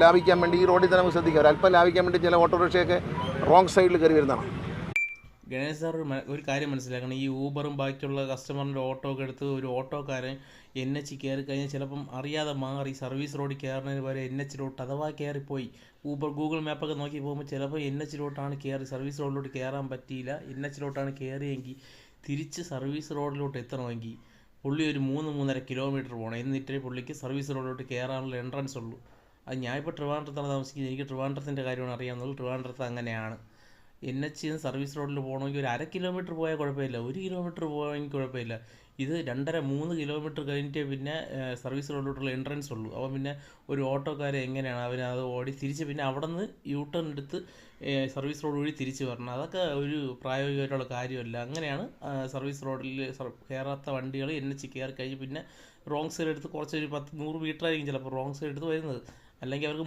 ലാഭിക്കാൻ വേണ്ടി ഈ റോഡിൽ തന്നെ നമുക്ക് ശ്രദ്ധിക്കാം. ഒരല്പം ലാഭിക്കാൻ വേണ്ടി ചില ഓട്ടോറിക്ഷയൊക്കെ റോങ് സൈഡിൽ കയറി വരുന്നതാണ്. ഗണേഷ് സാർ ഒരു കാര്യം മനസ്സിലാക്കണം. ഈ ഊബറും ബാക്കിയുള്ള കസ്റ്റമറിൻ്റെ ഓട്ടോ ഒക്കെ എടുത്ത് ഒരു ഓട്ടോക്കാരൻ NH കയറി കഴിഞ്ഞാൽ ചിലപ്പം അറിയാതെ മാറി സർവീസ് റോഡിൽ കയറുന്നതിന് വരെ NH അഥവാ കയറിപ്പോയി ഗൂഗിൾ മാപ്പൊക്കെ നോക്കി പോകുമ്പോൾ ചിലപ്പോൾ NH കയറി സർവീസ് റോഡിലോട്ട് കയറാൻ പറ്റിയില്ല. NH കയറിയെങ്കിൽ തിരിച്ച് സർവീസ് റോഡിലോട്ട് എത്തണമെങ്കിൽ പുള്ളി ഒരു 3-3.5 കിലോമീറ്റർ പോകണം. എന്നിട്ടേ പുള്ളിക്ക് സർവീസ് റോഡിലോട്ട് കയറാനുള്ള എൻട്രൻസ് ഉള്ളൂ. അത് ഞാനിപ്പോൾ ട്രിവാൻഡ്രത്താണ് താമസിക്കുന്നത്. എനിക്ക് ട്രിവാൻഡ്രത്തിൻ്റെ കാര്യമാണ് അറിയാവുന്നത്. ട്രിവാൻഡ്രത്ത് അങ്ങനെയാണ്. NH സർവീസ് റോഡിൽ പോകണമെങ്കിൽ ഒരു 1/2 കിലോമീറ്റർ പോയാൽ കുഴപ്പമില്ല, 1 കിലോമീറ്റർ പോയെങ്കിൽ കുഴപ്പമില്ല. ഇത് 2.5-3 കിലോമീറ്റർ കഴിഞ്ഞിട്ടേ പിന്നെ സർവീസ് റോഡിലോട്ടുള്ള എൻട്രൻസ് ഉള്ളൂ. അപ്പോൾ പിന്നെ ഒരു ഓട്ടോക്കാരെ എങ്ങനെയാണ് അവനത് ഓടി തിരിച്ച് പിന്നെ അവിടെ നിന്ന് U-turn എടുത്ത് സർവീസ് റോഡ് വഴി തിരിച്ച് വരണം? അതൊക്കെ ഒരു പ്രായോഗികമായിട്ടുള്ള കാര്യമല്ല. അങ്ങനെയാണ് സർവീസ് റോഡിൽ കയറാത്ത വണ്ടികൾ NH കയറി കഴിഞ്ഞ് പിന്നെ റോങ് സൈഡ് എടുത്ത് കുറച്ചൊരു 100 മീറ്റർ ആയിരിക്കും ചിലപ്പോൾ റോങ് സൈഡ് എടുത്ത് വരുന്നത്. അല്ലെങ്കിൽ അവർക്ക്